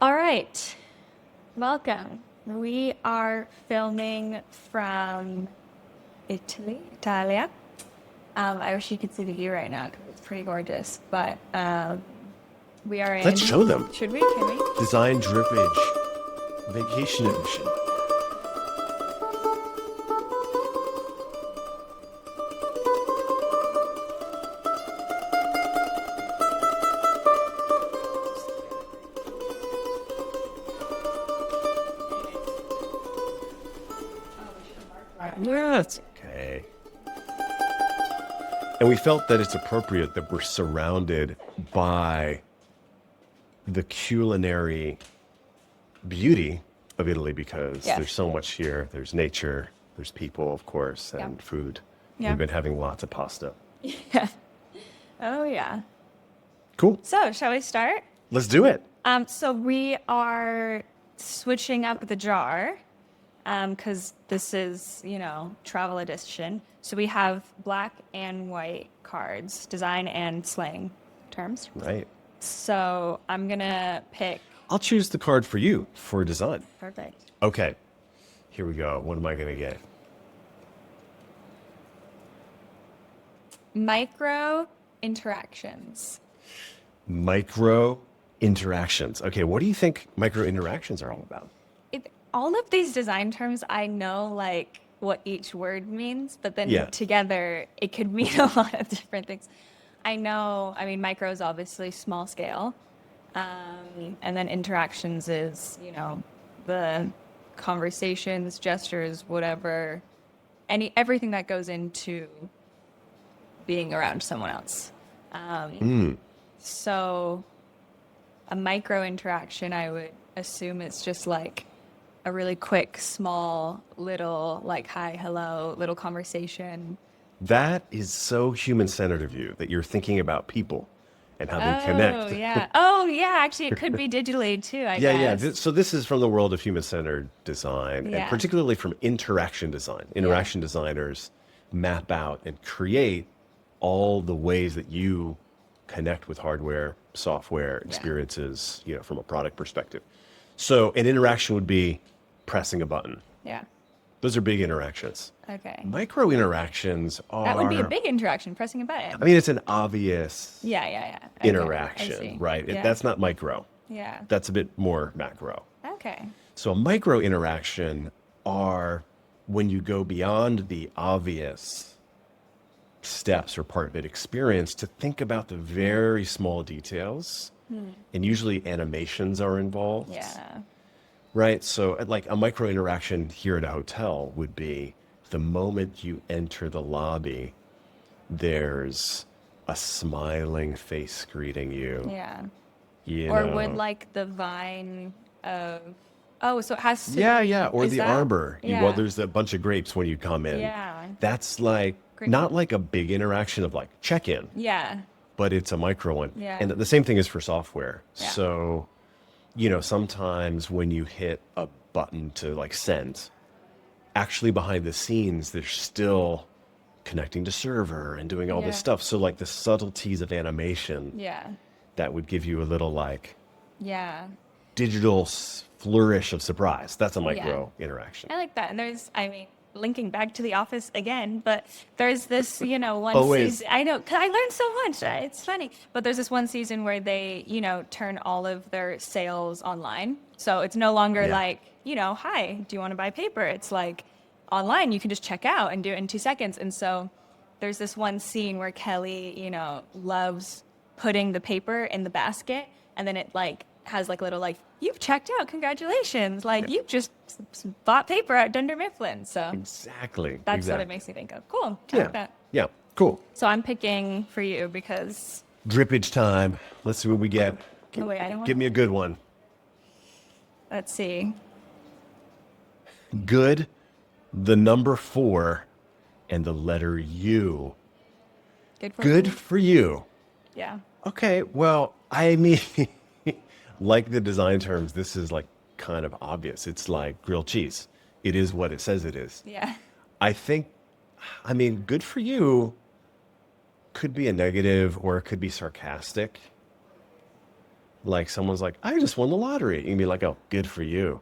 All right, welcome. We are filming from Italia. I wish you could see the view right now because it's pretty gorgeous. But we are in. Let's show them. Should we? Can we? Design Drippage Vacation Edition. Yeah, it's okay. And we felt that it's appropriate that we're surrounded by the culinary beauty of Italy because Yes. there's so much here. There's nature, there's people, of course, and Yeah. food. Yeah. We've been having lots of pasta. Yeah. Oh yeah. Cool. So shall we start? Let's do it. So we are switching up the jar because this is, travel edition. So we have black and white cards, design and slang terms. Right. So I'm going to pick. I'll choose the card for you for design. Perfect. Okay. Here we go. What am I going to get? Micro interactions. Micro interactions. Okay. What do you think micro interactions are all about? All of these design terms, I know like what each word means, but then Yeah. together it could mean a lot of different things. Micro is obviously small scale. And then interactions is, the conversations, gestures, whatever, everything that goes into being around someone else. So a micro interaction, I would assume it's just like a really quick, small, little, like, hi, hello, little conversation. That is so human-centered of you that you're thinking about people and how they Oh, connect. yeah. Oh, yeah. Actually, it could be digitally too, I Yeah. guess. So this is from the world of human-centered design, Yeah. and particularly from interaction design. Interaction designers map out and create all the ways that you connect with hardware, software, experiences, from a product perspective. So an interaction would be pressing a button. Yeah. Those are big interactions. Okay. Micro interactions are. That would be a big interaction, pressing a button. I mean, it's an obvious Yeah. Okay, I interaction, see. right? Yeah. That's not micro. Yeah. That's a bit more macro. Okay. So a micro interaction are when you go beyond the obvious steps or part of it experience to think about the very small details. And usually animations are involved. Yeah. Right. So like a micro interaction here at a hotel would be the moment you enter the lobby, there's a smiling face greeting you. Yeah. You Or know. would like the vine of. Oh, so it has to. Yeah. Or Is the that- arbor. Yeah. Well, there's a bunch of grapes when you come in. Yeah. That's like Great. not like a big interaction of like check in, Yeah. but it's a micro one. Yeah. And the same thing is for software. Yeah. So, sometimes when you hit a button to like send, actually behind the scenes, they're still connecting to server and doing all this Yeah. stuff. So like the subtleties of animation Yeah. that would give you a little like Yeah. digital flourish of surprise. That's a micro interaction. I like that. And linking back to The Office again, but there's this, one Always. season. I know, because I learned so much. It's funny. But there's this one season where they, turn all of their sales online. So it's no longer Yeah. like, hi, do you want to buy paper? It's like online. You can just check out and do it in 2 seconds. And so there's this one scene where Kelly, loves putting the paper in the basket. And then it like has like little like, you've checked out, congratulations. Like you've just bought paper at Dunder Mifflin. So Exactly. that's what it exactly. makes me think of. Cool. I Yeah. like that. Yeah. Cool. So I'm picking for you because, Drippage time. Let's see what we get. oh wait, I don't want Give me a good one. let's see. Good, the number 4, and the letter U. Good for Good me. for you. Yeah. Okay, well, I mean, like the design terms, this is like kind of obvious. It's like grilled cheese. It is what it says it is. Yeah. Good for you could be a negative or it could be sarcastic. Like someone's like, I just won the lottery. You can be like, oh, good for you.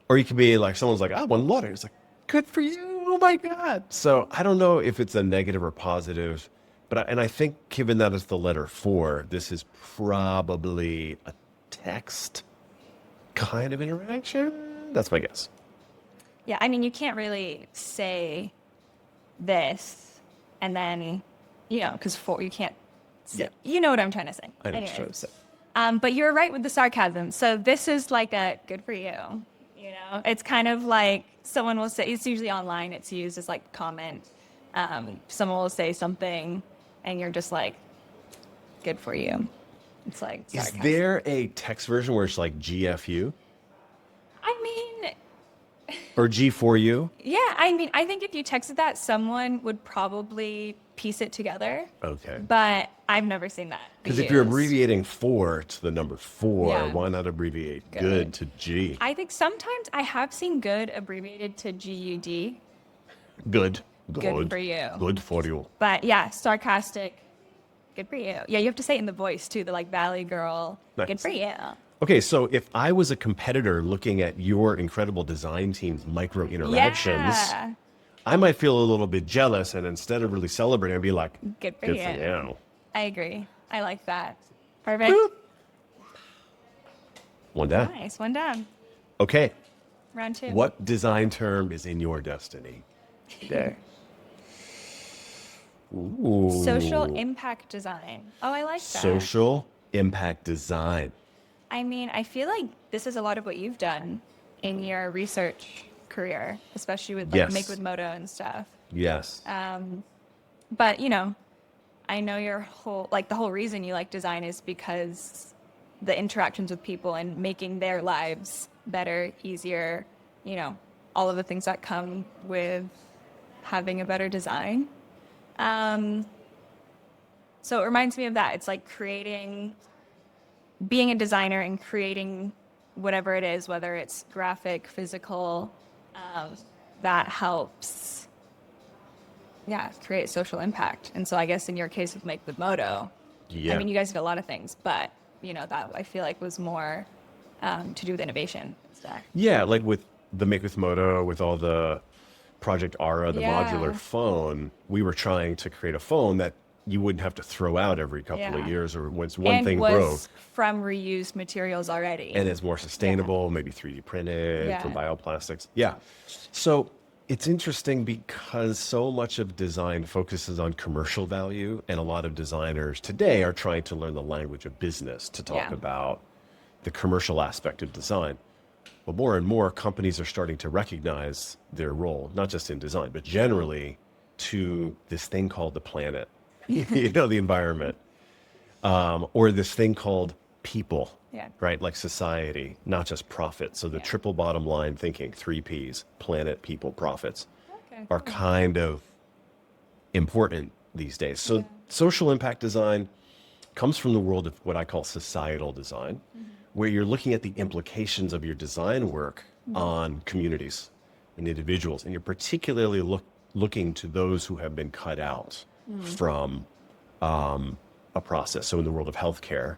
Or you could be like, someone's like, I won the lottery. It's like, good for you. Oh my God. So I don't know if it's a negative or positive, but I think given that it's the letter 4, this is probably a text kind of interaction. That's my guess. Yeah, I mean, you can't really say this and then, because you can't say, Yeah. you know what I'm trying to say. I know what you're trying to say. But you're right with the sarcasm. So this is like a good for you. It's kind of like someone will say, it's usually online, it's used as like comment. Someone will say something and you're just like, good for you. It's like sarcasm. Is there a text version where it's like GFU I mean, or G4U? yeah, I mean, I think if you texted that, someone would probably piece it together. Okay. But I've never seen that. Because if you're used. abbreviating 4 to the number 4, Yeah. why not abbreviate Good. good to G? I think sometimes I have seen good abbreviated to GUD, Good. Good for you. Good for you. but yeah, sarcastic, good for you. Yeah, you have to say it in the voice too, the like Valley Girl, Nice. good for you. Okay, so if I was a competitor looking at your incredible design team's micro interactions, Yeah, I might feel a little bit jealous, and instead of really celebrating, I'd be like, good for good you. for you. I agree. I like that. Perfect. Boop. One down. Nice. One down. Okay, Round 2. what design term is in your destiny today? Ooh. Social impact design. Oh, I like that. Social impact design. I mean, I feel like this is a lot of what you've done in your research career, especially with like Yes. Make with Moto and stuff. Yes. But I know the whole reason you like design is because the interactions with people and making their lives better, easier, all of the things that come with having a better design. So it reminds me of that. It's like being a designer and creating whatever it is, whether it's graphic, physical, that helps, create social impact. And so I guess in your case with Make with Moto, Yeah. I mean, you guys did a lot of things, but, that I feel like was more to do with innovation and stuff. Yeah, like with the Make with Moto, with all the Project Ara, the Yeah. modular phone, we were trying to create a phone that you wouldn't have to throw out every couple of Yeah. years, or once one And thing was broke. from reused materials already. And it's more sustainable, maybe 3D printed Yeah. from bioplastics. Yeah. So it's interesting because so much of design focuses on commercial value, and a lot of designers today are trying to learn the language of business to talk Yeah. about the commercial aspect of design. But more and more companies are starting to recognize their role, not just in design, but generally to this thing called the planet, the environment, or this thing called people, Yeah. right? Like society, not just profit. So the Yeah. triple bottom line thinking, 3 Ps, planet, people, profits, Okay, are cool. kind of important these days. So Yeah. social impact design comes from the world of what I call societal design, where you're looking at the implications of your design work on communities and individuals, and you're particularly looking to those who have been cut out from a process. So in the world of healthcare,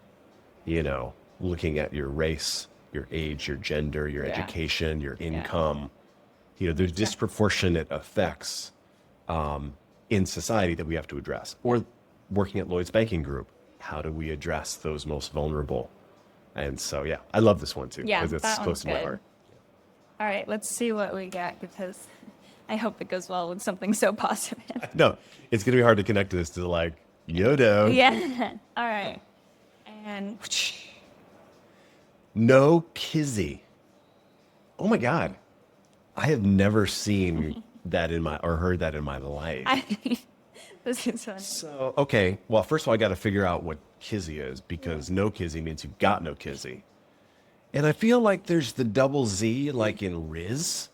looking at your race, your age, your gender, your Yeah. education, your income, there's disproportionate effects in society that we have to address. Or working at Lloyd's Banking Group, how do we address those most vulnerable? And so, yeah, I love this one too. Yeah, because it's that close one's to my good. heart. All right, let's see what we get because I hope it goes well with something so positive. No, it's going to be hard to connect this to like Yodo. Yeah. All right. And No kizzy. Oh my God. I have never seen that or heard that in my life. this is funny. So, okay. Well, first of all, I got to figure out what kizzy is, because no kizzy means you've got no kizzy. And I feel like there's the double Z like in Riz.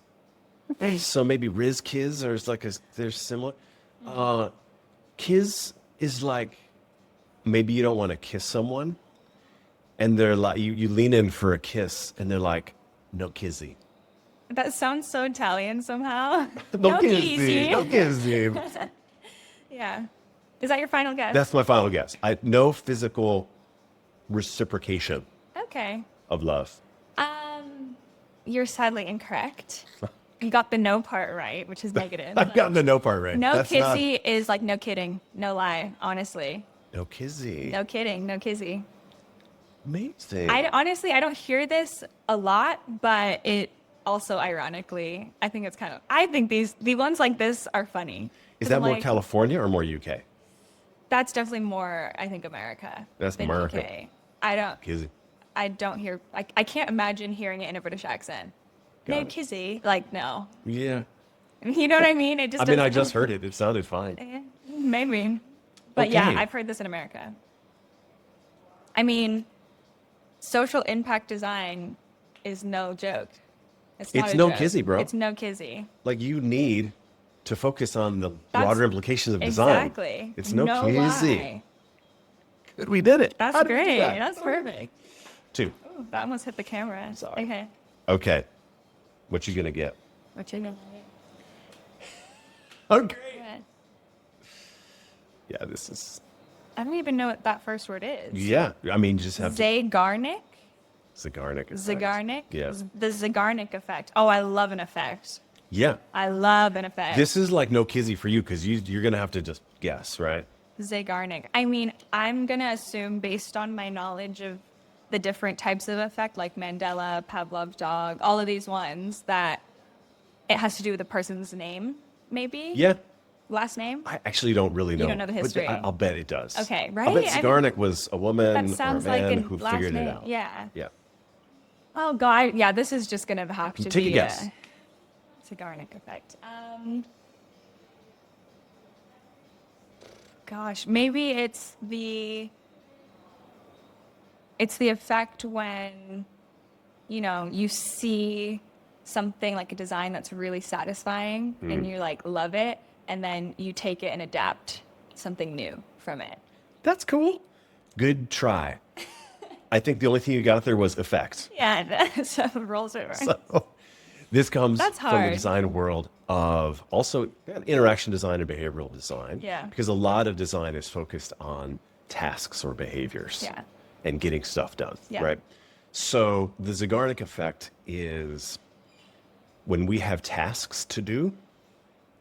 So maybe Riz Kiz, or it's like they're similar. Kiz is like, maybe you don't want to kiss someone, and they're like, you lean in for a kiss, and they're like, no kizzy. That sounds so Italian somehow. No kizzy. kizzy. No kizzy. Yeah. Is that your final guess? That's my final guess. No physical reciprocation Okay. of love. You're sadly incorrect. You got the no part right, which is negative. I've gotten the no part right. No That's not kissy is like no kidding, no lie, honestly. no kizzy. No kidding, no kissy. Amazing. Honestly, I don't hear this a lot, but it also ironically, I think it's I think the ones like this are funny. Is 'Cause that I'm more like, California or more UK? That's definitely more, I think, America. That's than America. UK. Kizzy. I don't hear, I can't imagine hearing it in a British accent. Got No it. kissy, like no. Yeah. You know what I mean? It just I mean, I doesn't- just heard it. It sounded fine. Maybe. But yeah, Okay. I've heard this in America. I mean, social impact design is no joke. It's It's a no joke. kizzy, bro. It's no kizzy. Like, you need to focus on the That's- broader implications of design. Exactly. It's no kizzy. lie. Good, we did it. That's How did we do great. that? That's perfect. 2. Ooh, that almost hit the camera. Sorry. Okay. Okay. What you gonna get? What you gonna Okay. get? Yeah, this is. I don't even know what that first word is. Yeah, I mean, you just have to. Zeigarnik? Zeigarnik. Effect. Zeigarnik? Yeah. The Zeigarnik effect. Oh, I love an effect. Yeah. I love an effect. This is like no kizzy for you because you're gonna have to just guess, right? Zeigarnik. I mean, I'm going to assume based on my knowledge of the different types of effect, like Mandela, Pavlov's dog, all of these ones, that it has to do with the person's name, maybe? Yeah. Last name? I actually don't really know. don't know the but history. I'll bet it does. Okay, I right? bet I mean, Zeigarnik was a woman That or a sounds like man a who last figured name. it out. Yeah. Yeah. Oh, God. Yeah, this is just going to have to Take be a guess. Zeigarnik effect. Gosh, maybe it's the effect when, you see something like a design that's really satisfying and you like love it, and then you take it and adapt something new from it. That's cool. Good try. I think the only thing you got there was effect. Yeah, so rolls over. So this comes That's from the hard. design world of also interaction design and behavioral design. Yeah. Because a lot of design is focused on tasks or behaviors. Yeah. And getting stuff done. Yeah. Right. So the Zeigarnik effect is when we have tasks to do,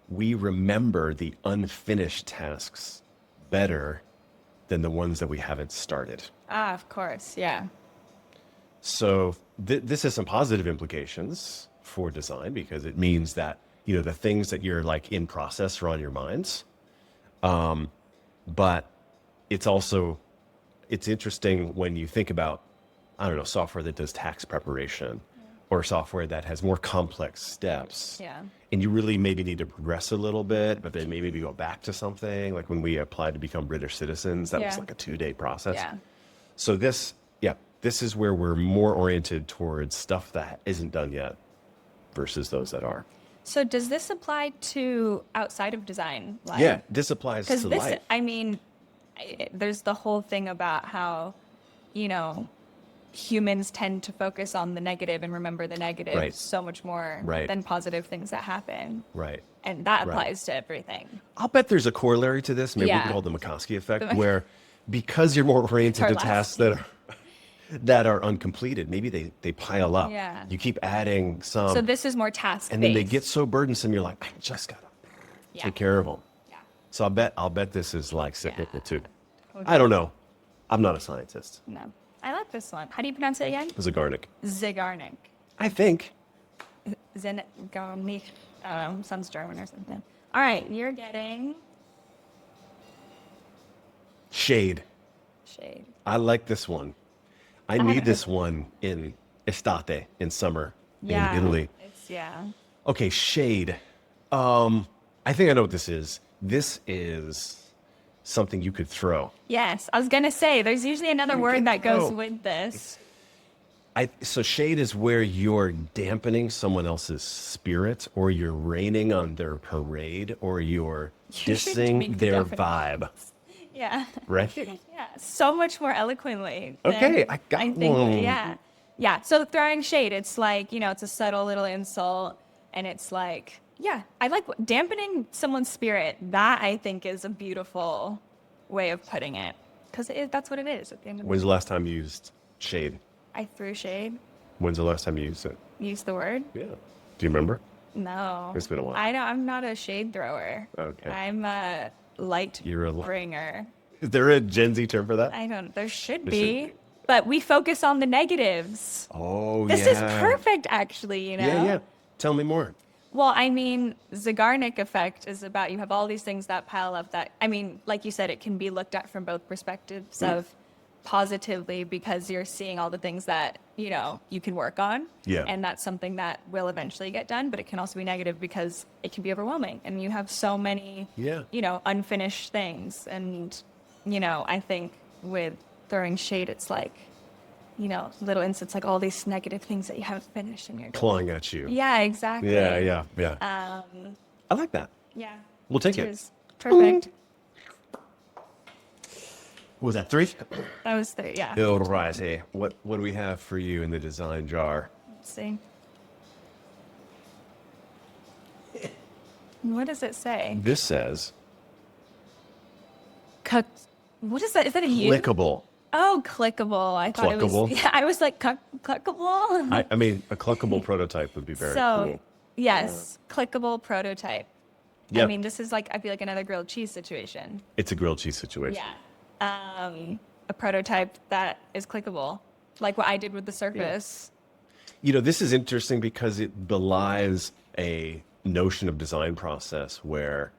we remember the unfinished tasks better than the ones that we haven't started. Ah, of course, yeah. So this has some positive implications for design because it means that, the things that you're like in process are on your minds. But it's interesting when you think about, I don't know, software that does tax preparation or software that has more complex steps. Yeah. And you really maybe need to progress a little bit, but then maybe go back to something. Like when we applied to become British citizens, that was Yeah. like a 2-day process. Yeah. So this is where we're more oriented towards stuff that isn't done yet versus those that are. So does this apply to outside of design? Yeah, this applies to Because this, life. I mean, there's the whole thing about how, humans tend to focus on the negative and remember the negative Right. so much more Right. than positive things that happen. Right. And that Right. applies to everything. I'll bet there's a corollary to this. Maybe we Yeah. can call it the McCoskey effect, where because you're more oriented Our to last- tasks that are uncompleted, maybe they pile up. Yeah. You keep adding some, So this is more task-based. and then they get so burdensome. You're like, I just gotta Yeah. take care of them. Yeah. So I'll bet this is like cyclical Yeah. too. Okay. I don't know. I'm not a scientist. No. I like this one. How do you pronounce it again? Zeigarnik. Zeigarnik. I think. Zeigarnik. I don't know. Sounds German or something. All right. You're getting Shade. shade. I like this one. I need this one in estate, in summer, Yeah. in Italy. Yeah. Okay, shade. I think I know what this is. This is something you could throw. Yes. I was going to say, there's usually another word that goes throw. with this. So shade is where you're dampening someone else's spirit, or you're raining on their parade, or you're You should dissing make the their definition. vibe. Yeah. Right? Yeah. So much more eloquently. than Okay, I got one. Yeah. Yeah. So throwing shade, it's like, it's a subtle little insult. And it's like, yeah, I like dampening someone's spirit. That I think is a beautiful way of putting it. because that's what it is at the end of the When's day. the last time you used shade? I threw shade. When's the last time you used it? Use the word? Yeah. Do you remember? No. It's been a while. I'm not a shade thrower. Okay. I'm a light You're a bringer. Is there a Gen Z term for that? There should There be. should be. But we focus on the negatives. Oh, This yeah. is perfect, actually, you know? Yeah, yeah. Tell me more. Well, I mean, Zeigarnik Effect is about you have all these things that pile up that, I mean, like you said, it can be looked at from both perspectives of positively because you're seeing all the things that, you know, you can work on. Yeah. And that's something that will eventually get done, but it can also be negative because it can be overwhelming and you have so many, Yeah. you know, unfinished things. And, you know, I think with throwing shade, it's like, you know, little instances like all these negative things that you haven't finished and you're Clawing at you. yeah, exactly. Yeah. I like that. Yeah. We'll take it. Cheers. Perfect. What was that, 3? That was the yeah. All right. Hey, what do we have for you in the design jar? Let's see. What does it say? This says What is that? Is that a U? clickable. Oh, clickable. I thought it Cluckable? was. Yeah, I was like clickable. I mean, a cluckable prototype would be very So, cool. yes, clickable prototype. I Yep. mean, this is like I feel like another grilled cheese situation. It's a grilled cheese situation. Yeah. A prototype that is clickable, like what I did with the Surface. You know, this is interesting because it belies a notion of design process where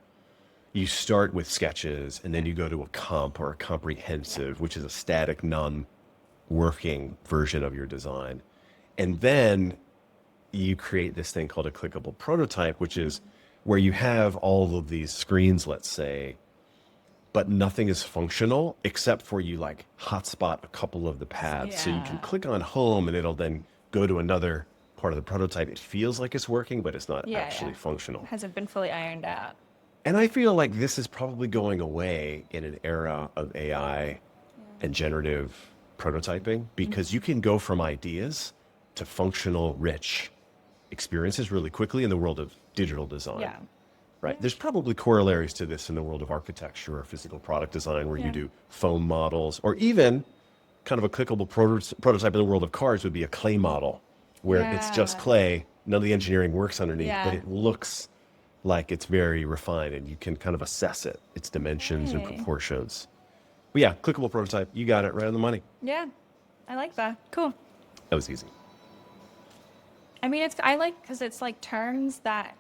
you start with sketches and then you go to a comp or a comprehensive, which is a static, non-working version of your design. And then you create this thing called a clickable prototype, which is where you have all of these screens, let's say, but nothing is functional except for you like hotspot a couple of the paths. So you can Yeah. click on home and it'll then go to another part of the prototype. It feels like it's working, but it's not Yeah, actually yeah. functional. Hasn't been fully ironed out. And I feel like this is probably going away in an era of AI and generative prototyping because you can go from ideas to functional, rich experiences really quickly in the world of digital design. Yeah. Right. There's probably corollaries to this in the world of architecture or physical product design where you Yeah. do foam models or even kind of a clickable prototype in the world of cars would be a clay model where it's just Yeah. clay. None of the engineering works underneath, but Yeah. it looks like it's very refined and you can kind of assess it, its dimensions and Right. proportions. But yeah, clickable prototype. You got it right on the money. Yeah, I like that. Cool. That was easy. I mean, I like because it's like terms that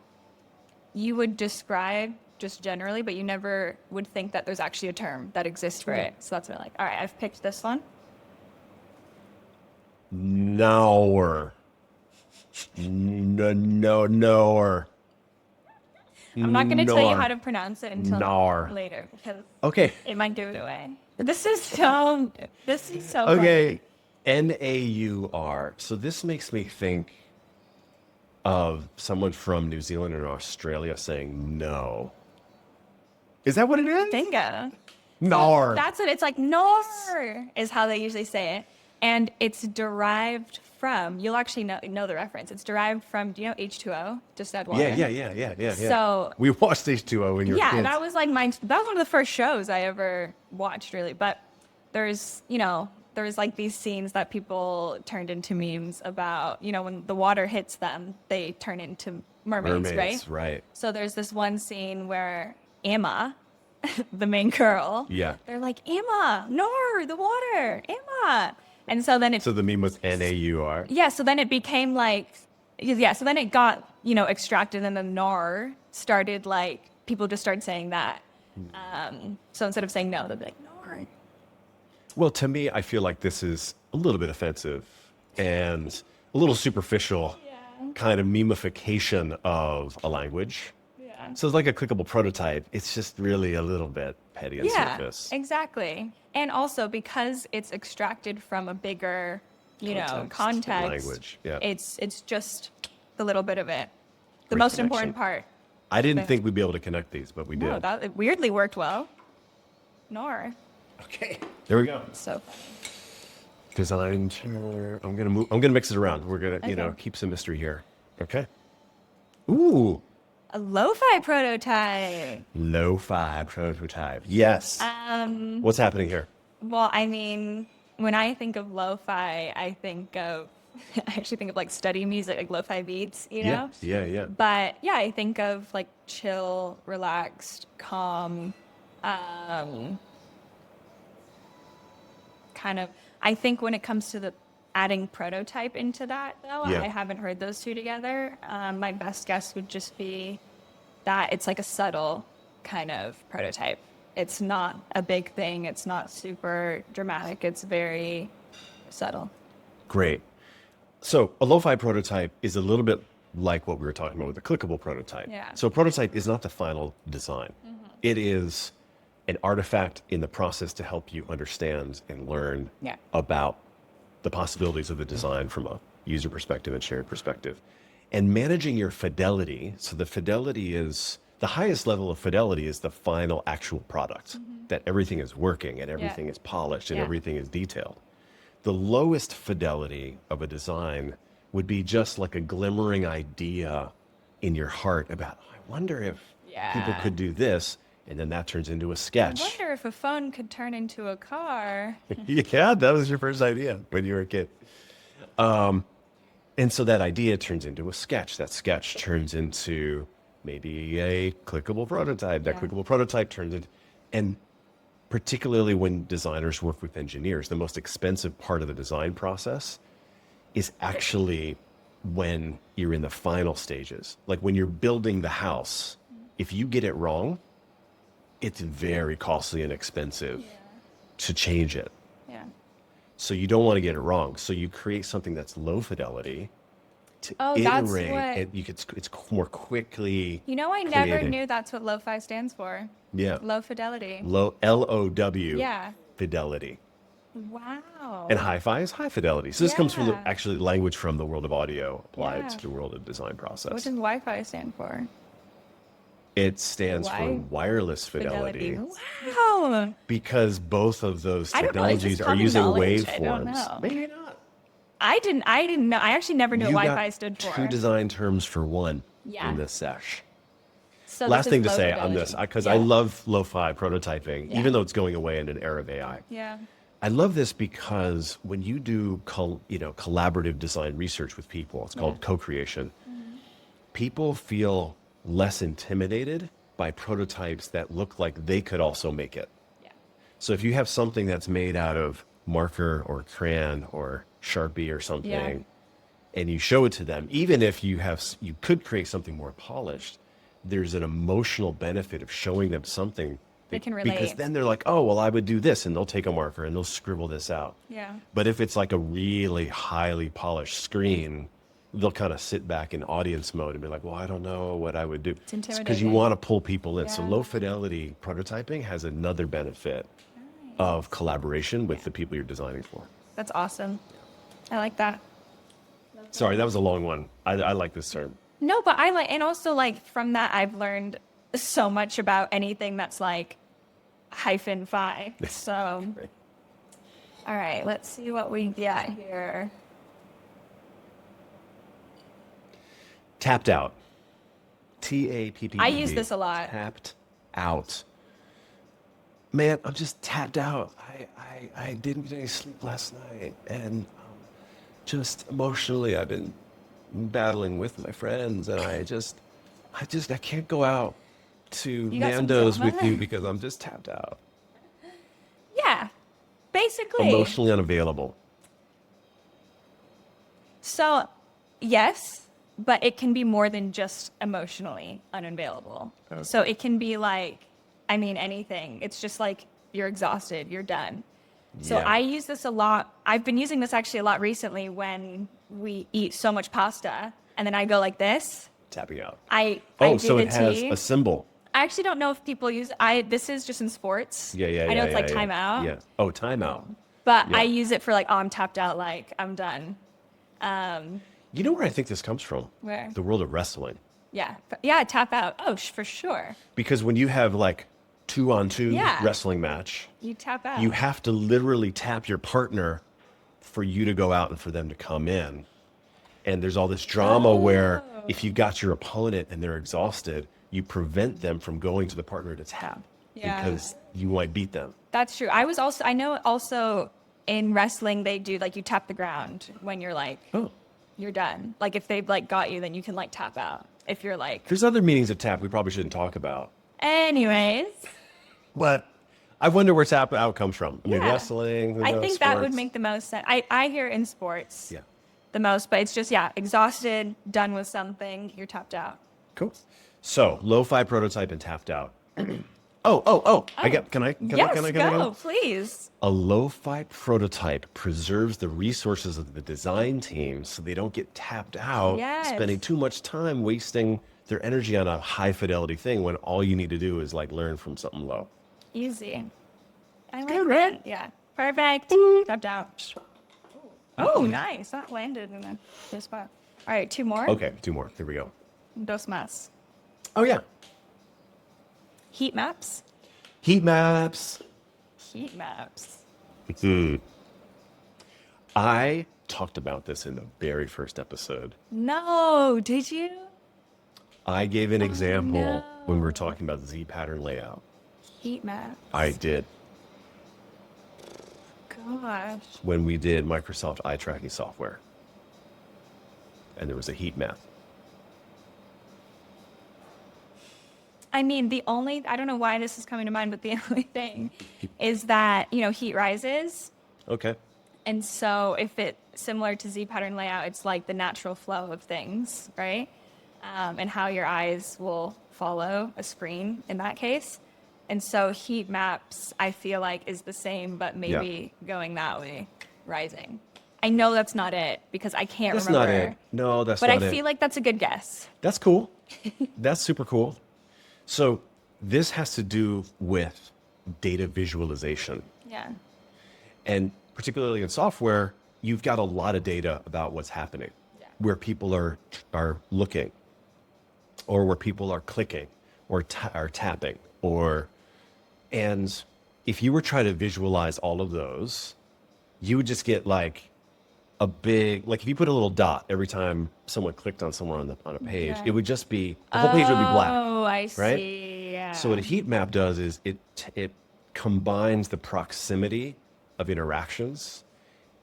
you would describe just generally, but you never would think that there's actually a term that exists for it. So that's what I like. All right, I've picked this one. Naur. Naur. I'm not going to tell you Naur. how to pronounce it until Naur. later because Okay. it might give it away. This is so fun. Okay. Naur. So this makes me think of someone from New Zealand or Australia saying no. Is that what it is? Bingo. Naur. That's what it's like. Nor is how they usually say it. And it's derived from, you'll actually know the reference. It's derived from, do you know H2O? Just add water. Yeah. So- we watched H2O when you were Yeah, kids. that was like that was one of the first shows I ever watched, really. But there's like these scenes that people turned into memes about, you know, when the water hits them, they turn into mermaids, right? So there's this one scene where Emma, the main girl, Yeah. they're like, Emma, Nor, the water, Emma. And so then So the meme was Naur. yeah, so then it became like, yeah, so then it got, you know, extracted and then Naur started like, people just started saying that. So instead of saying no, they'd be like, Naur. Well, to me, I feel like this is a little bit offensive and a little superficial kind of memification of a language. Yeah. So it's like a clickable prototype. It's just really a little bit petty and Yeah, surface. exactly. And also because it's extracted from a bigger, you know, Context, context, language, yeah. it's just the little bit of it. The Great most connection. important part. I didn't think we'd be able to connect these, but we No, did. that it weirdly worked well. Nor. Okay. There we go. So Design. I'm gonna mix it around. We're gonna, you know, Okay. keep some mystery here. Okay. Ooh. a lo-fi prototype. Lo-fi prototype. Yes. What's happening here? Well, I mean, when I think of lo-fi, I think of, I actually think of like study music, like lo-fi beats, you Yeah, know? yeah, yeah. But yeah, I think of like chill, relaxed, calm, um, kind of. I think when it comes to the adding prototype into that, though, Yeah. I haven't heard those two together. My best guess would just be that it's like a subtle kind of prototype. It's not a big thing. It's not super dramatic. It's very subtle. Great. So a lo-fi prototype is a little bit like what we were talking about with the clickable prototype. Yeah. So a prototype is not the final design. It is an artifact in the process to help you understand and learn Yeah. about the possibilities of the design from a user perspective and shared perspective. And managing your fidelity. So the fidelity is the highest level of fidelity is the final actual product, that everything is working and everything is polished and Yeah. everything is detailed. The lowest fidelity of a design would be just like a glimmering idea in your heart about, I wonder if people Yeah. could do this. And then that turns into a I sketch. wonder if a phone could turn into a car. Yeah, that was your first idea when you were a kid. And so that idea turns into a sketch. That sketch turns into maybe a clickable prototype. That Yeah. clickable prototype turns into, and particularly when designers work with engineers, the most expensive part of the design process is actually when you're in the final stages. Like when you're building the house, if you get it wrong, it's very costly and expensive to change it. Yeah. So you don't want to get it wrong. So you create something that's low fidelity to Oh, that's iterate, what- and it's more quickly. You know, I never created. knew that's what lo-fi stands for. Yeah. Low fidelity. Low LOW. Yeah. Fidelity. Wow. And hi-fi is high fidelity. So this comes from the Yeah. actually language from the world of audio applied Yeah. to the world of design process. What does Wi-Fi stand for? It stands for Wi- wireless fidelity, Wow. because both of those I don't know, it's technologies just are common using knowledge. I don't waveforms. know. Maybe not. I didn't know. I actually never knew You what got Wi-Fi stood for. two design terms for one Yeah. in this sesh. So Last this thing is to low say on fidelity. this, because Yeah. I love lo-fi prototyping, Yeah. even though it's going away in an era of AI. Yeah. I love this because when you do collaborative design research with people, it's called co-creation. People feel less intimidated by prototypes that look like they could also make it. Yeah. So if you have something that's made out of marker or crayon or Sharpie or something, and you show it to them, even if you could create something more polished, there's an emotional benefit of showing them something. They can Because relate. then they're like, oh, well, I would do this, and they'll take a marker and they'll scribble this out. Yeah. But if it's like a really highly polished screen, they'll kind of sit back in audience mode and be like, well, I don't know what I would do. Because you intimidating. want to pull people in. So Yeah. low fidelity prototyping has another benefit of collaboration with the people you're designing for. That's awesome. I like that. Sorry, that was a long one. I like this term. No, but I like, and also like from that, I've learned so much about anything that's like -fi. So, Right. all right, let's see what we get here. Tapped out. TAPP. I use this a lot. Tapped out. Man, I'm just tapped out. I didn't get any sleep last night. And just emotionally, I've been battling with my friends. And I can't go out to You got some Nando's drama? with you because I'm just tapped out. Yeah, basically. Emotionally unavailable. So, yes, but it can be more than just emotionally unavailable. Okay. So it can be like, I mean, anything. It's just like you're exhausted, you're done. So Yeah. I use this a lot. I've been using this actually a lot recently when we eat so much pasta and then I go like this. Tapping out. I Oh, do so the it has T. a symbol. I actually don't know if people use this is just in sports. Yeah. I know it's like yeah. timeout. Yeah. Oh, timeout. But Yeah. I use it for like, oh, I'm tapped out, like I'm done. You know where I think this comes from? Where? The world of wrestling. Yeah. Yeah, tap out. Oh, for sure. Because when you have like 2-on-2 Yeah. wrestling match, You tap out. you have to literally tap your partner for you to go out and for them to come in. And there's all this drama where if you got your opponent and they're exhausted, you prevent them from going to the partner to tap. Yeah. because you might beat them. That's true. I know also in wrestling they do like you tap the ground when you're like Oh, you're done. Like if they've like got you, then you can like tap out. If you're like there's other meanings of tap we probably shouldn't talk about. anyways. But I wonder where tap out comes from. I mean, Yeah. wrestling. I think that would sports. make the most sense. I hear it in sports Yeah. the most, but it's just exhausted, done with something, you're tapped out. Cool. So, lo-fi prototype and tapped out. Oh. Can I Go, please. A lo-fi prototype preserves the resources of the design team so they don't get tapped out, Yes. spending too much time wasting their energy on a high fidelity thing when all you need to do is like learn from something low. Easy. I like Good, that. right? Yeah. Perfect. Tapped out. Oh, nice. That landed in a good spot. All right, 2 more. Okay, 2 more. Here we go. Dos más. Oh yeah. Heat maps. Heat maps. Heat maps. I talked about this in the very first episode. No, did you? I gave an example no. when we were talking about the Z pattern layout. Heat maps. I did Gosh. when we did Microsoft eye tracking software. And there was a heat map. I mean, I don't know why this is coming to mind, but the only thing is that, heat rises. Okay. And so if it's similar to Z pattern layout, it's like the natural flow of things, right? And how your eyes will follow a screen in that case. And so heat maps, I feel like, is the same, but maybe going that way, rising. I know that's not it because I can't That's remember. not it. No, that's But not I it. feel like that's a good guess. That's cool. That's super cool. So this has to do with data visualization. Yeah. And particularly in software, you've got a lot of data about what's happening, where people are looking, or where people are clicking, or are tapping, and if you were trying to visualize all of those, you would just get like a big, like if you put a little dot every time someone clicked on someone on a page, Yeah. it would just be, the whole page would be black. Oh, I right? see. Yeah. So what a heat map does is it combines the proximity of interactions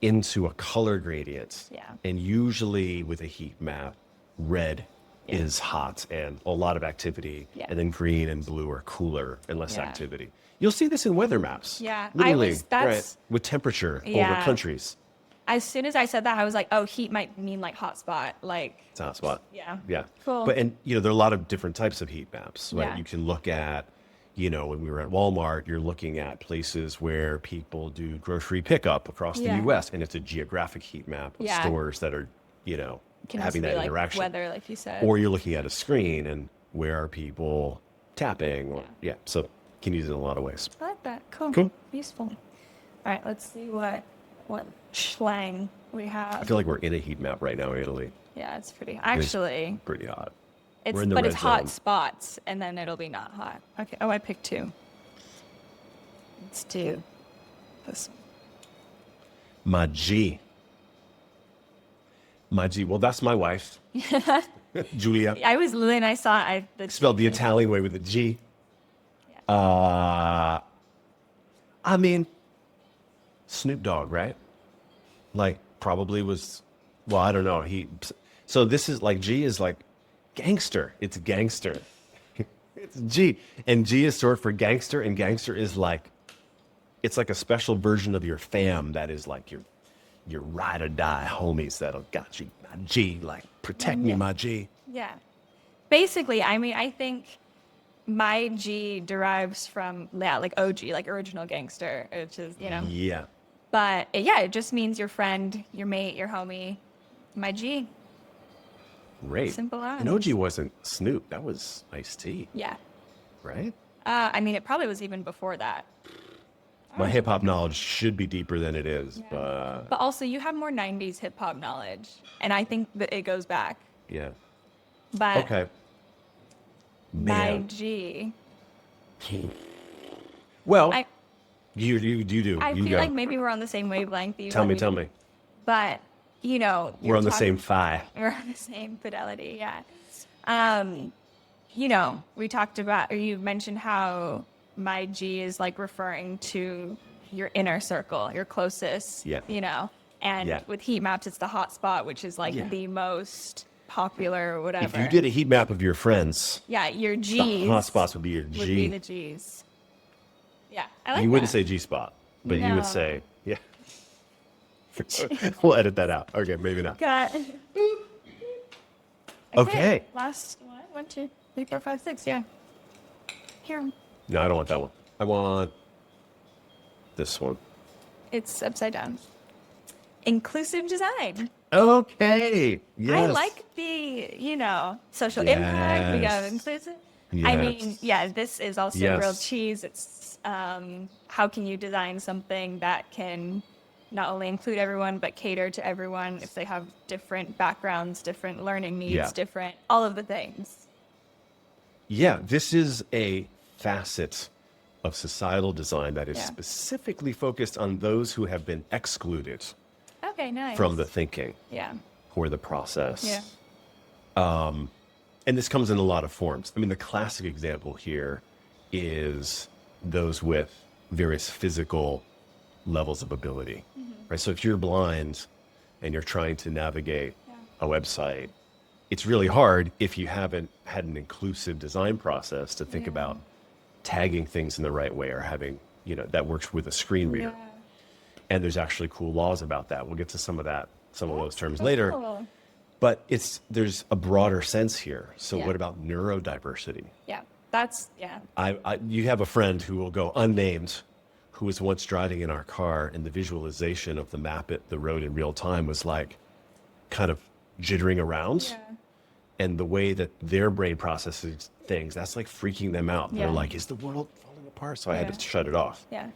into a color gradient. Yeah. And usually with a heat map, red is hot and a lot of activity, Yeah. and then green and blue are cooler and less Yeah. activity. You'll see this in weather maps. Yeah, Literally, that's- right, with temperature over Yeah. countries. As soon as I said that, I was like, oh, heat might mean like hotspot. Like, It's a hot spot. Yeah. Yeah. Cool. But, and there are a lot of different types of heat maps, right? Yeah. You can look at, when we were at Walmart, you're looking at places where people do grocery pickup across the Yeah. US, and it's a geographic heat map of Yeah. stores that are, can also having be that like interaction. weather, like you said. Or you're looking at a screen and where are people tapping? Or, so can use it in a lot of ways. I like that. Cool. Cool. Useful. All right, let's see what slang we I have. feel like we're in a heat map right now in Italy. Yeah, it's pretty. Actually, Pretty hot. it's we're in the but red it's hot zone. spots, and then it'll be not hot. Okay. Oh, I picked 2. Let's do this one. My G. Well, that's my wife, Julia. I was when I saw Spelled the Italian way with a G. I mean, Snoop Dogg, right? Like, probably was, well, I don't know. So this is like, G is like gangster. It's gangster. It's G. And G is short for gangster, and gangster is like, it's like a special version of your fam that is like your ride or die homies that'll got you. My G, like, protect me, my G. Yeah. Basically, I mean, I think my G derives from like OG, like original gangster, which is Yeah. But it just means your friend, your mate, your homie. My G. Great. Simple as. And OG wasn't Snoop. That was Ice-T, Yeah. right? I mean, it probably was even before that. My hip hop knowledge should be deeper than it is, but But also, you have more 90s hip hop knowledge. And I think that it goes back. yeah. But Okay. my Man. G. Well, I, you do. I you feel go. like maybe we're on the same wavelength. Tell me. But, We're on the same phi. We're on the same fidelity, yeah. We talked about, or you mentioned how my G is like referring to your inner circle, your closest, Yeah. you know. And Yeah. with heat maps, it's the hot spot, which is like Yeah. the most popular or whatever. If you did a heat map of your friends, yeah, your the G's hot spots would be your G. would be the G's. Yeah, I like You wouldn't that. say G spot, but you No. would say, yeah. We'll edit that out. Okay, maybe not. Got. Okay. Last one. 1, 2, 3, 4, 5, 6. Yeah. Here. No, I don't want that one. I want this one. It's upside down. Inclusive design. Okay. Yes. I like the, social impact. We got Yes. inclusive. Yes. I mean, yeah, this is also Yes. grilled cheese. It's how can you design something that can not only include everyone, but cater to everyone if they have different backgrounds, different learning needs, Yeah. different, all of the things. Yeah, this is a facet of societal design that is Yeah. specifically focused on those who have been excluded Okay, nice. from the thinking Yeah. or the process. Yeah. And this comes in a lot of forms. I mean, the classic example here is those with various physical levels of ability, right? So if you're blind and you're trying to navigate a website, it's really hard if you haven't had an inclusive design process to think about tagging things in the right way or having, that works with a screen reader. Yeah. And there's actually cool laws about that. We'll get to some of those terms later. Cool. But there's a broader sense here. So Yeah. what about neurodiversity? Yeah. Yeah. You have a friend who will go unnamed, who was once driving in our car, and the visualization of the map at the road in real time was like kind of jittering around. Yeah. And the way that their brain processes things, that's like freaking them out. Yeah. They're like, is the world falling apart? So I had Yeah. to shut it off. Yeah.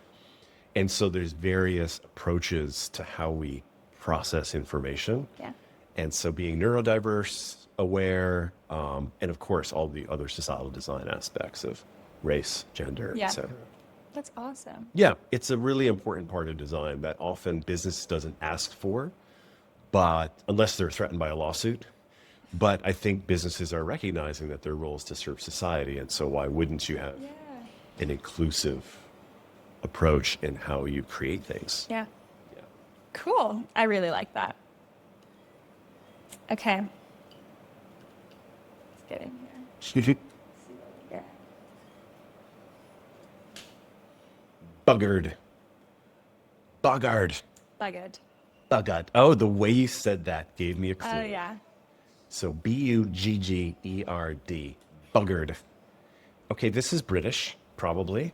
And so there's various approaches to how we process information. Yeah. And so being neurodiverse, aware, and of course, all the other societal design aspects of race, gender, Yeah. et cetera. That's awesome. Yeah, it's a really important part of design that often business doesn't ask for, but unless they're threatened by a lawsuit. But I think businesses are recognizing that their role is to serve society. And so why wouldn't you have an inclusive approach in how you create things? Yeah. Yeah. Cool. I really like that. Okay. Let's get in here. Yeah. Buggard. Buggard. Bugged. Buggard. Oh, the way you said that gave me a clue. Oh, yeah. So Buggerd. Buggard. Okay, this is British, probably.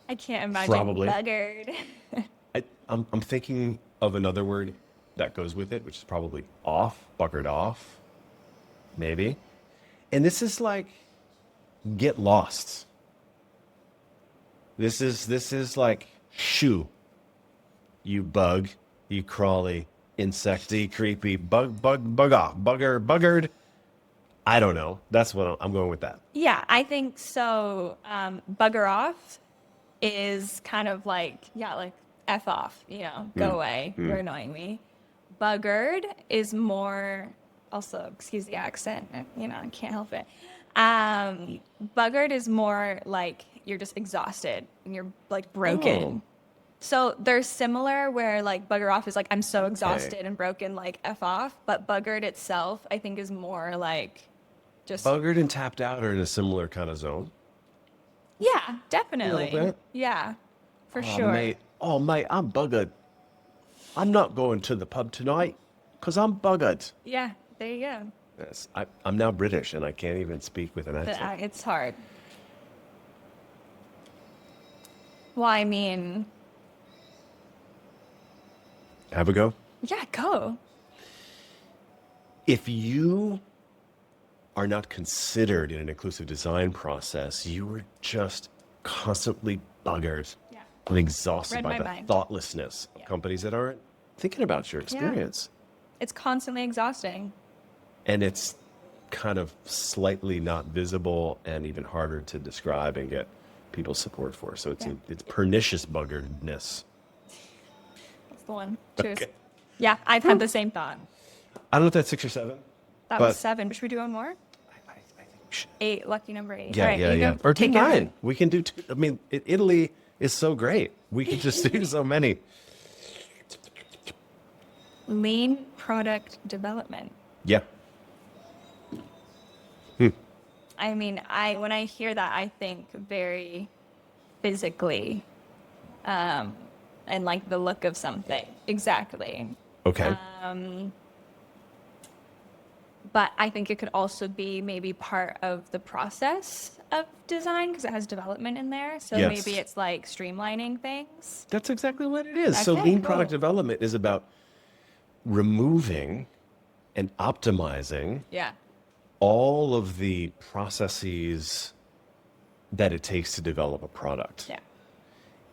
I can't imagine. Probably. Buggered. I'm thinking of another word that goes with it, which is probably off, buggered off, maybe. And this is like get lost. This is like shoo. You bug, you crawly, insecty, creepy, bug off, buggered. I don't know. That's what I'm going with that. Yeah, I think so. Bugger off is kind of like, like F off, go away. You're annoying me. Buggered is more, also, excuse the accent, I can't help it. Buggered is more like you're just exhausted and you're like broken. Oh. So they're similar where like bugger off is like, I'm so exhausted and broken, like F off. But buggered itself, I think is more like just. Buggered and tapped out are in a similar kind of zone. Yeah, definitely. bit? Yeah, for Oh, sure. mate, I'm buggered. I'm not going to the pub tonight because I'm buggered. Yeah, there you go. Yes, I'm now British and I can't even speak with an accent. It's hard. Well, I mean, Have a go. yeah, go. If you are not considered in an inclusive design process, you are just constantly buggered Yeah. and exhausted Read by my the mind. thoughtlessness of Yeah. companies that aren't thinking about your experience. It's constantly exhausting. And it's kind of slightly not visible and even harder to describe and get people's support for. So it's Yeah. it's pernicious buggeredness. That's the one. Cheers. Okay. Yeah, I've had the same thought. I don't know if that's 6 or 7. That But- was 7. Should we do one more? I think 8, lucky number 8. Yeah, All right, yeah, you yeah. go Or do take your- 9. We can do 2. I mean, Italy is so great. We can just do so many. Lean product development. Yeah. I mean, when I hear that, I think very physically, and like the look of something. Exactly. Okay. But I think it could also be maybe part of the process of design because it has development in there. So Yes. maybe it's like streamlining things. That's exactly what it is. So Okay, lean cool. product development is about removing and optimizing Yeah. all of the processes that it takes to develop a product. Yeah.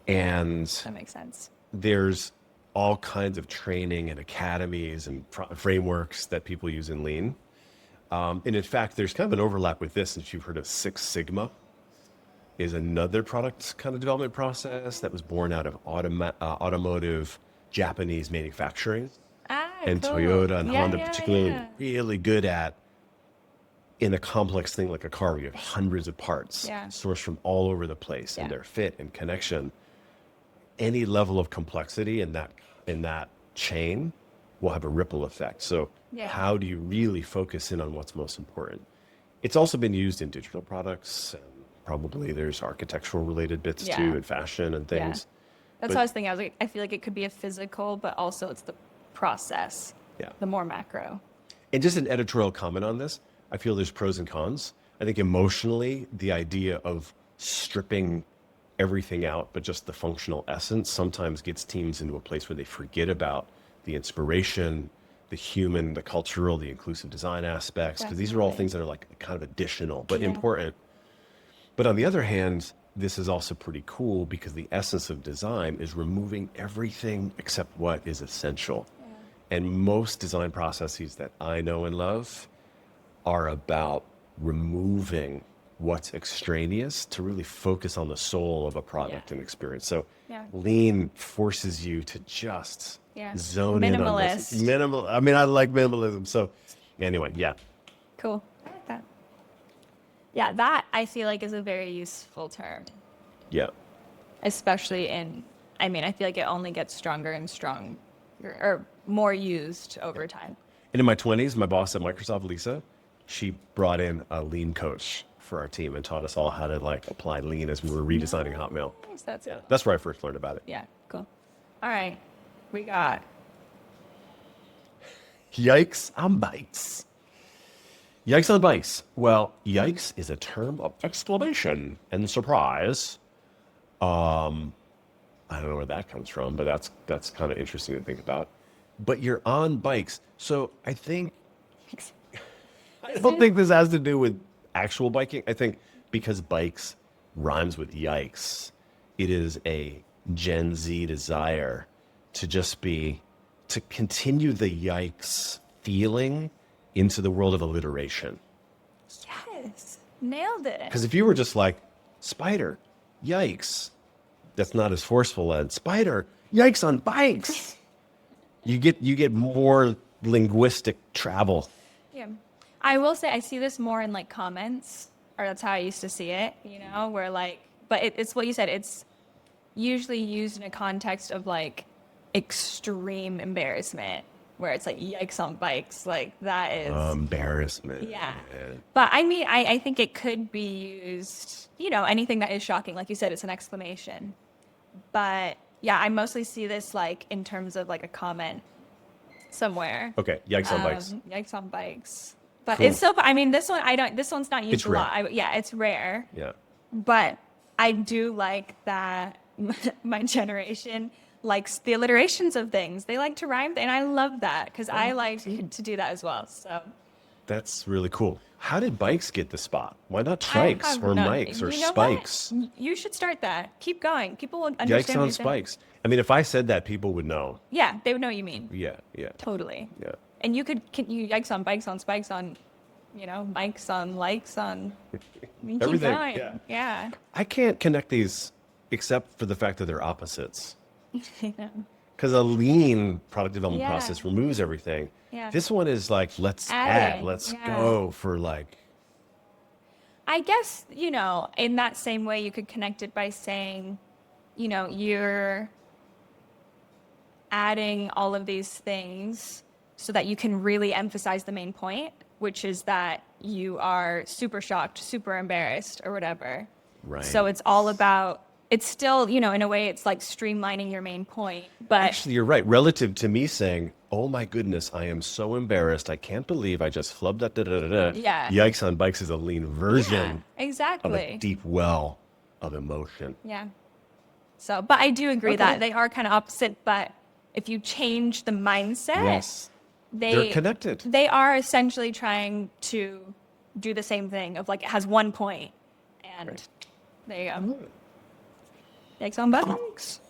And That makes sense. there's all kinds of training and academies and frameworks that people use in lean. And in fact, there's kind of an overlap with this. If you've heard of Six Sigma, is another product kind of development process that was born out of automotive Japanese manufacturing. And Cool. Toyota and Yeah, Honda yeah, particularly yeah. really good at, in a complex thing like a car, where you have hundreds of parts Yeah. sourced from all over the place, and Yeah. their fit and connection. Any level of complexity in that chain will have a ripple effect. So Yeah. how do you really focus in on what's most important? It's also been used in digital products, and probably there's architectural related bits Yeah. too, and fashion and Yeah. things. That's But- what I was thinking. I was like, I feel like it could be a physical, but also it's the process. Yeah. The more macro. And just an editorial comment on this, I feel there's pros and cons. I think emotionally, the idea of stripping everything out, but just the functional essence, sometimes gets teams into a place where they forget about the inspiration, the human, the cultural, the inclusive design aspects, because these are all Definitely. things that are like kind of additional, but Yeah. important. But on the other hand, this is also pretty cool because the essence of design is removing everything except what is essential. And most design processes that I know and love are about removing what's extraneous to really focus on the soul of a product Yeah. and experience. So Yeah. lean forces you to just Yeah. zone in on this. Minimalist. I mean, I like minimalism. So anyway, yeah. Cool. I like that. Yeah, that I feel like is a very useful term, Yeah. especially I feel like it only gets stronger and stronger or more used over time. And in my 20s, my boss at Microsoft, Lisa, she brought in a lean coach for our team and taught us all how to like apply lean as we were redesigning Hotmail. Nice, that's Yeah, that's where I first learned about it. Yeah, cool. All right, we got Yikes on bikes. Yikes on bikes. Well, yikes is a term of exclamation and surprise. I don't know where that comes from, but that's kind of interesting to think about. But you're on bikes. So I don't think this has to do with actual biking. I think because bikes rhymes with yikes, it is a Gen Z desire to to continue the yikes feeling into the world of alliteration. yes, nailed it. Because if you were just like, spider, yikes, that's not as forceful as spider, yikes on bikes. You get more linguistic travel. Yeah, I will say I see this more in like comments, or that's how I used to see it. Where like, but it's what you said. It's usually used in a context of like extreme embarrassment, where it's like yikes on bikes, like that is Embarrassment. yeah. But I think it could be used, anything that is shocking, like you said, it's an exclamation. But yeah, I mostly see this like in terms of like a comment somewhere. Okay, yikes on bikes. Yikes on bikes. But Cool. it's so. This one's not used It's a lot. rare. Yeah, it's rare. Yeah. But I do like that my generation likes the alliterations of things. They like to rhyme, and I love that because I like to do that as well. So That's really cool. How did bikes get the spot? Why not I trikes have or no- mics or you know what? spikes? You should start that. Keep going. People will understand. Yikes what on you're saying. spikes. I mean, if I said that, people would know. Yeah, they would know what you mean. Yeah, yeah, Totally. yeah. And you yikes on bikes on spikes on, mics on likes on. You keep Everything, going. yeah. Yeah. I can't connect these except for the fact that they're opposites. I know. Because a lean product development Yeah. process removes everything. Yeah. This one is like, let's Add add, it, let's yeah. go for like, I guess, in that same way, you could connect it by saying, you're adding all of these things so that you can really emphasize the main point, which is that you are super shocked, super embarrassed, or whatever. Right. So it's all about, it's still, in a way, it's like streamlining your main point. But Actually, you're right. Relative to me saying, "Oh my goodness, I am so embarrassed. I can't believe I just flubbed that." Da, da, da, da. Yeah. Yikes on bikes is a lean version of a exactly. deep well of emotion. Yeah. So, but I do agree Okay. that they are kind of opposite, but if you change the mindset, Yes. They're connected. They are essentially trying to do the same thing of like it has one point, and Right. there you go. Yikes on bikes.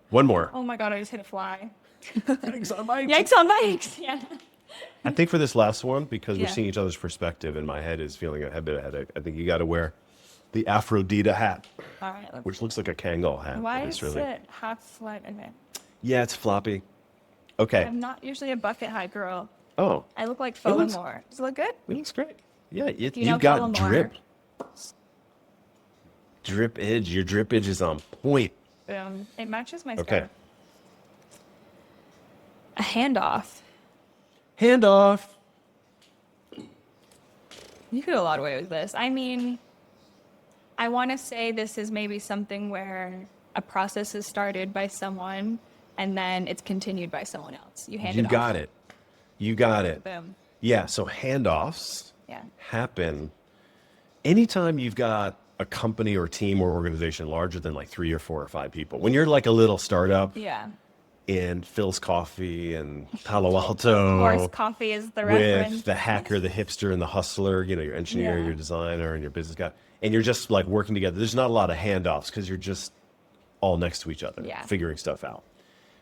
One more. Oh my god, I just hit a fly. Yikes on bikes. Yikes on bikes. Yeah. I think for this last one, because we're Yeah. seeing each other's perspective, and my head is feeling a bit of headache, I think you got to wear the Aphrodita hat, All right. Let's, which looks like a Kangol hat. why but is it's really... it half flat? Okay. Yeah, it's floppy. Okay. I'm not usually a bucket hat girl. Oh, I look like looks- Furthermore. Does it look good? it looks great. Yeah, you know you've got Furthermore? drip. Drip edge. Your drip edge is on point. It matches my Okay. scarf. A handoff. Handoff. You could go a lot of way with this. I mean, I want to say this is maybe something where a process is started by someone and then it's continued by someone else. You hand You it off. got it. You got it. Boom. Yeah, so handoffs Yeah. happen anytime you've got a company or team or organization larger than like 3 or 4 or 5 people. When you're like a little startup Yeah. in Phil's Coffee and Palo Of Alto course, coffee is the reference. with the hacker, the hipster, and the hustler, your engineer, Yeah. your designer, and your business guy, and you're just like working together. There's not a lot of handoffs because you're just all next to each other, Yeah. figuring stuff out.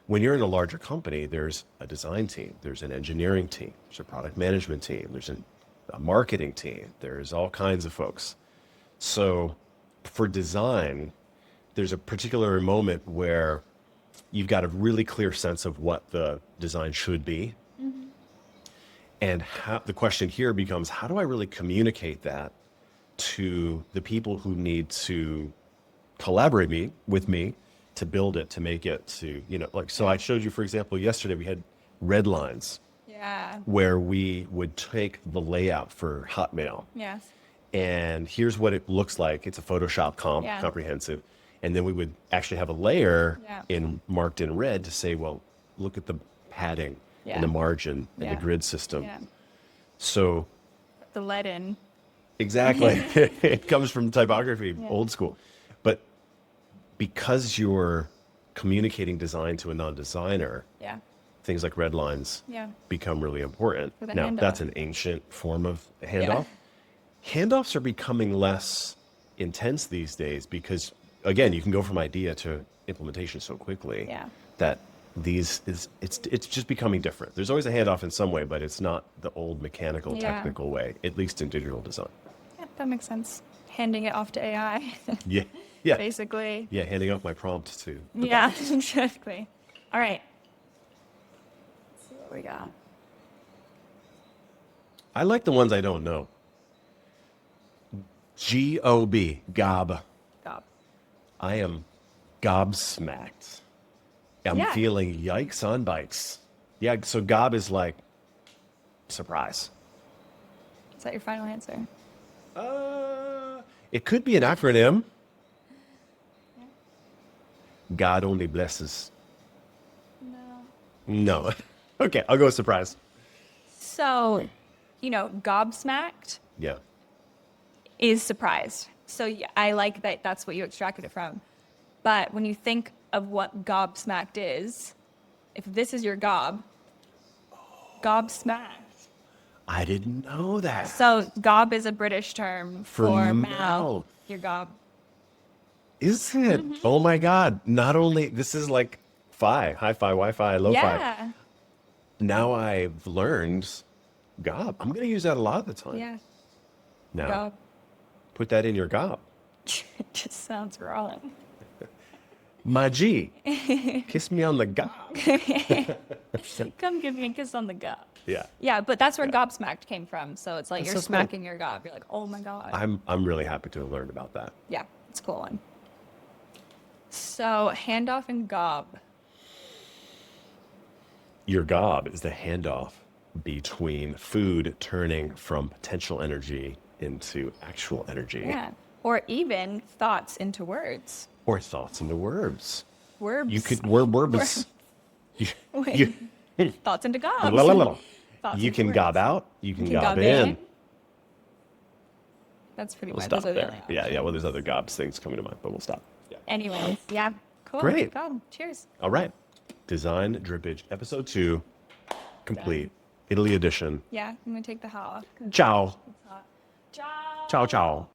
When you're in a larger company, there's a design team, there's an engineering team, there's a product management team, there's a marketing team, there's all kinds of folks. So for design, there's a particular moment where you've got a really clear sense of what the design should be. And the question here becomes, how do I really communicate that to the people who need to collaborate with me to build it, to make it, to, so I showed you, for example, yesterday we had red lines Yeah. where we would take the layout for Hotmail. Yes. And here's what it looks like. It's a Photoshop Yeah. comprehensive. And then we would actually have a layer Yeah. marked in red to say, well, look at the padding Yeah. and the margin and Yeah. the grid system. Yeah. So The lead in. exactly, it comes from typography, old school. But because you're communicating design to a non-designer, Yeah. things like red lines Yeah. become really important. With a Now, handoff. that's an ancient form of handoff. Handoffs are becoming less intense these days because, again, you can go from idea to implementation so quickly Yeah. that it's just becoming different. There's always a handoff in some way, but it's not the old mechanical, Yeah. technical way, at least in digital design. Yeah, that makes sense. Handing it off to AI, Yeah, yeah, basically. yeah. Handing off my prompt to Yeah, exactly. All right. Let's see what we got. I like the ones I don't know. G-O-B, gob. Gob. I am gobsmacked. I'm Yeah. feeling yikes on bikes. Yeah, so gob is like surprise. Is that your final answer? It could be an acronym. God only blesses. No. No. Okay, I'll go with surprise. So, gobsmacked Yeah. is surprised. So I like that that's what you extracted it from. But when you think of what gobsmacked is, if this is your gobsmacked. I didn't know that. So gob is a British term for mouth. mouth. Your gob. Is it? Oh my God. Not only, this is like hi-fi, Wi-Fi, lo-fi. Yeah. Now I've learned gob. I'm going to use that a lot of the time. Yeah. Now, Gob. put that in your gob. It just sounds wrong. My G, kiss me on the gob. Come give me a kiss on the gob. Yeah. Yeah, but that's where gobsmacked came from. So it's like That's you're so cool. smacking your gob. You're like, oh my God. I'm really happy to have learned about that. Yeah, it's a cool one. So handoff and gob. Your gob is the handoff between food turning from potential energy into actual energy. Yeah. Or even thoughts into words. Or thoughts into words. Words. You could words. Wait. Thoughts into gobs. Thoughts You into can words. gob out. You can gob gob in. That's pretty We'll much stop those are the there. only Yeah, options. yeah. Well, there's other gobs things coming to mind, but we'll stop. Yeah. Anyways, yeah. Cool. Great. Go. Cheers. All right. Design Drippage, episode 2, complete. Italy edition. Yeah, I'm gonna take the hot. Ciao. Ciao. Ciao, ciao.